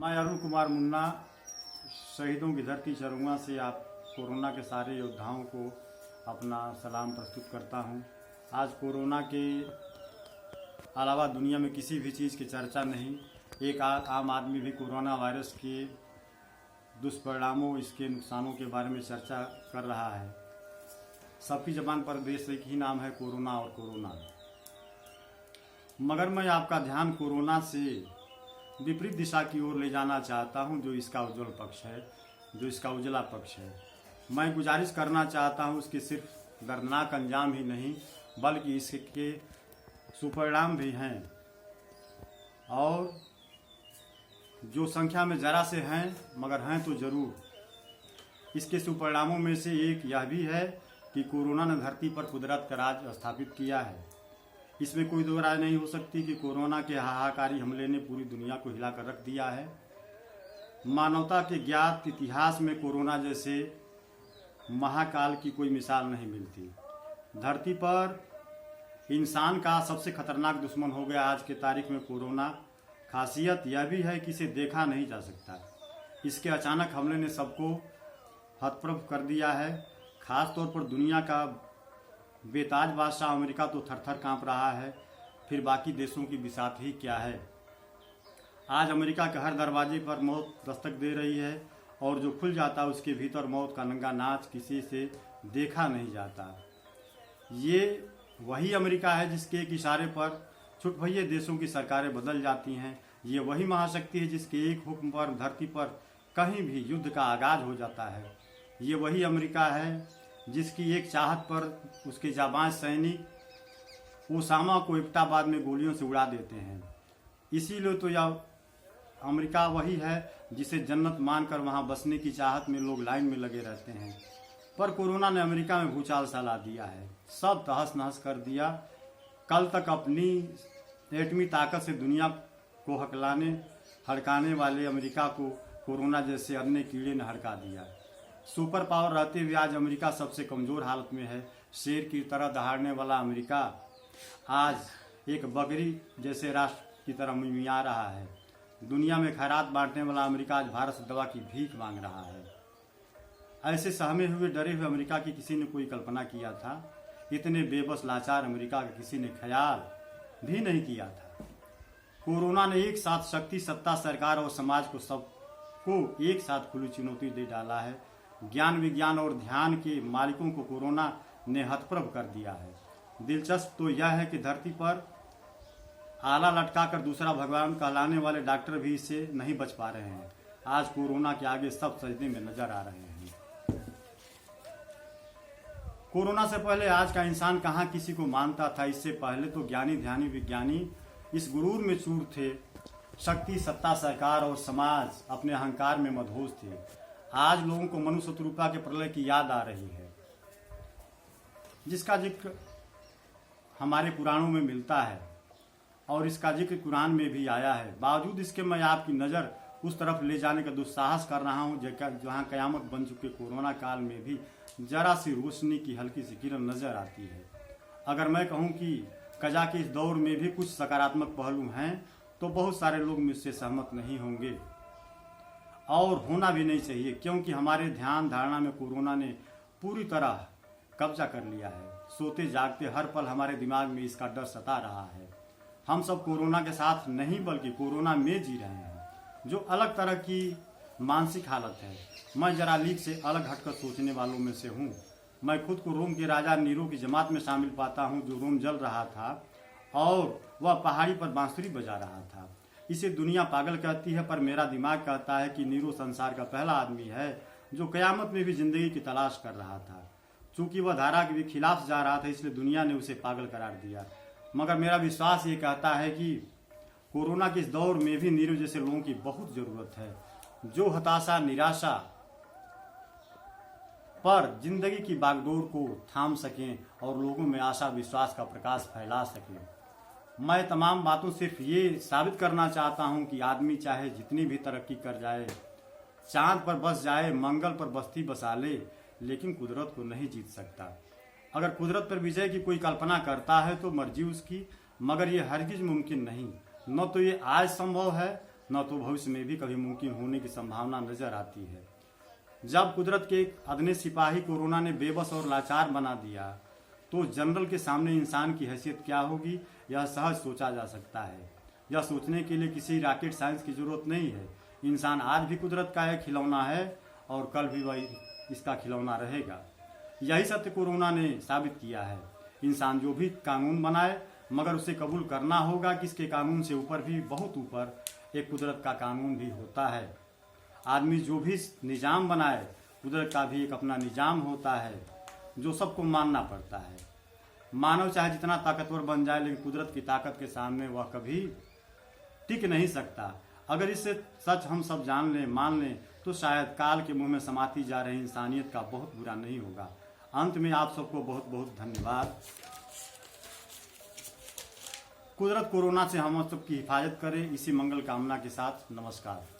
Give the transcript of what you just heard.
मैं अरुण कुमार मुन्ना शहीदों की धरती चरुआ से आप कोरोना के सारे योद्धाओं को अपना सलाम प्रस्तुत करता हूं। आज कोरोना के अलावा दुनिया में किसी भी चीज़ की चर्चा नहीं। एक आम आदमी भी कोरोना वायरस के दुष्परिणामों, इसके नुकसानों के बारे में चर्चा कर रहा है। सबकी ज़बान पर देश एक ही नाम है, कोरोना और कोरोना। मगर मैं आपका ध्यान कोरोना से विपरीत दिशा की ओर ले जाना चाहता हूं, जो इसका उज्जवल पक्ष है, जो इसका उजला पक्ष है। मैं गुजारिश करना चाहता हूं इसके सिर्फ दर्दनाक अंजाम ही नहीं बल्कि इसके सुपरिणाम भी हैं, और जो संख्या में जरा से हैं मगर हैं तो जरूर। इसके सुपरिणामों में से एक यह भी है कि कोरोना ने धरती पर कुदरत का राज स्थापित किया है। इसमें कोई दो राय नहीं हो सकती कि कोरोना के हाहाकारी हमले ने पूरी दुनिया को हिलाकर रख दिया है। मानवता के ज्ञात इतिहास में कोरोना जैसे महाकाल की कोई मिसाल नहीं मिलती। धरती पर इंसान का सबसे खतरनाक दुश्मन हो गया आज के तारीख में कोरोना। खासियत यह भी है कि इसे देखा नहीं जा सकता। इसके अचानक हमले ने सबको हतप्रभ कर दिया है। खास तौर पर दुनिया का बेताज बादशाह अमेरिका तो थर-थर कांप रहा है, फिर बाकी देशों की बिसात ही क्या है। आज अमेरिका के हर दरवाजे पर मौत दस्तक दे रही है, और जो खुल जाता है उसके भीतर मौत का नंगा नाच किसी से देखा नहीं जाता। ये वही अमेरिका है जिसके एक इशारे पर छुटभइये देशों की सरकारें बदल जाती हैं। ये वही महाशक्ति है जिसके एक हुक्म पर धरती पर कहीं भी युद्ध का आगाज हो जाता है। ये वही अमेरिका है जिसकी एक चाहत पर उसके जाबाज सैनिक ओसामा को इब्टाबाद में गोलियों से उड़ा देते हैं। इसीलिए तो यह अमेरिका वही है जिसे जन्नत मानकर वहां बसने की चाहत में लोग लाइन में लगे रहते हैं। पर कोरोना ने अमेरिका में भूचाल सा ला दिया है, सब तहस नहस कर दिया। कल तक अपनी एटमी ताकत से दुनिया को हड़काने वाले अमेरिका को कोरोना जैसे अन्य कीड़े ने हड़का दिया। सुपर पावर रहते हुए आज अमेरिका सबसे कमज़ोर हालत में है। शेर की तरह दहाड़ने वाला अमेरिका आज एक बकरी जैसे राष्ट्र की तरह मिमिया रहा है। दुनिया में खैरात बांटने वाला अमेरिका आज भारत से दवा की भीख मांग रहा है। ऐसे सहमे हुए डरे हुए अमेरिका की किसी ने कोई कल्पना किया था? इतने बेबस लाचार अमेरिका का किसी ने ख्याल भी नहीं किया था। कोरोना ने एक साथ शक्ति, सत्ता, सरकार और समाज को सबको एक साथ खुली चुनौती दे डाला है। ज्ञान, विज्ञान और ध्यान के मालिकों को कोरोना ने हतप्रभ कर दिया है। दिलचस्प तो यह है कि धरती पर आला लटका कर दूसरा भगवान कहलाने वाले डॉक्टर भी इससे नहीं बच पा रहे हैं। आज कोरोना के आगे सब सजदे में नजर आ रहे हैं। कोरोना से पहले आज का इंसान कहाँ किसी को मानता था? इससे पहले तो ज्ञानी, ध्यानी, विज्ञानी इस गुरूर में चूर थे। शक्ति, सत्ता, सरकार और समाज अपने अहंकार में मदहोश थे। आज लोगों को मनुष्य शत्रुता के प्रलय की याद आ रही है, जिसका जिक्र हमारे पुराणों में मिलता है और इसका जिक्र कुरान में भी आया है। बावजूद इसके मैं आपकी नज़र उस तरफ ले जाने का दुस्साहस कर रहा हूं जहां कयामत बन चुके कोरोना काल में भी जरा सी रोशनी की हल्की सी किरण नजर आती है। अगर मैं कहूं कि कजा के इस दौर में भी कुछ सकारात्मक पहलू हैं तो बहुत सारे लोग मुझसे सहमत नहीं होंगे, और होना भी नहीं चाहिए, क्योंकि हमारे ध्यान धारणा में कोरोना ने पूरी तरह कब्जा कर लिया है। सोते जागते हर पल हमारे दिमाग में इसका डर सता रहा है। हम सब कोरोना के साथ नहीं बल्कि कोरोना में जी रहे हैं, जो अलग तरह की मानसिक हालत है। मैं जरा लीग से अलग हटकर सोचने वालों में से हूँ। मैं खुद को रोम के राजा नीरो की जमात में शामिल पाता हूँ, जो रोम जल रहा था और वह पहाड़ी पर बांसुरी बजा रहा था। इसे दुनिया पागल कहती है, पर मेरा दिमाग कहता है कि नीरो संसार का पहला आदमी है जो कयामत में भी जिंदगी की तलाश कर रहा था। चूंकि वह धारा के खिलाफ जा रहा था, इसलिए दुनिया ने उसे पागल करार दिया। मगर मेरा विश्वास ये कहता है कि कोरोना के इस दौर में भी नीरो जैसे लोगों की बहुत जरूरत है, जो हताशा, निराशा पर जिंदगी की बागडोर को थाम सकें और लोगों में आशा विश्वास का प्रकाश फैला सकें। मैं तमाम बातों सिर्फ ये साबित करना चाहता हूं कि आदमी चाहे जितनी भी तरक्की कर जाए, चांद पर बस जाए, मंगल पर बस्ती बसा ले, लेकिन कुदरत को नहीं जीत सकता। अगर कुदरत पर विजय की कोई कल्पना करता है तो मर्जी उसकी, मगर ये हरगिज मुमकिन नहीं। न तो ये आज संभव है, न तो भविष्य में भी कभी मुमकिन होने की संभावना नजर आती है। जब कुदरत के एक अदने सिपाही कोरोना ने बेबस और लाचार बना दिया, तो जनरल के सामने इंसान की हैसियत क्या होगी, यह सहज सोचा जा सकता है। यह सोचने के लिए किसी रॉकेट साइंस की जरूरत नहीं है। इंसान आज भी कुदरत का एक खिलौना है और कल भी वही इसका खिलौना रहेगा। यही सत्य कोरोना ने साबित किया है। इंसान जो भी कानून बनाए, मगर उसे कबूल करना होगा कि इसके कानून से ऊपर भी, बहुत ऊपर, एक कुदरत का कानून भी होता है। आदमी जो भी निजाम बनाए, कुदरत का भी एक अपना निजाम होता है जो सबको मानना पड़ता है। मानव चाहे जितना ताकतवर बन जाए, लेकिन कुदरत की ताकत के सामने वह कभी टिक नहीं सकता। अगर इससे सच हम सब जान लें, मान लें, तो शायद काल के मुंह में समाती जा रही इंसानियत का बहुत बुरा नहीं होगा। अंत में आप सबको बहुत बहुत धन्यवाद। कुदरत कोरोना से हम सबकी हिफाजत करे, इसी मंगल कामना के साथ नमस्कार।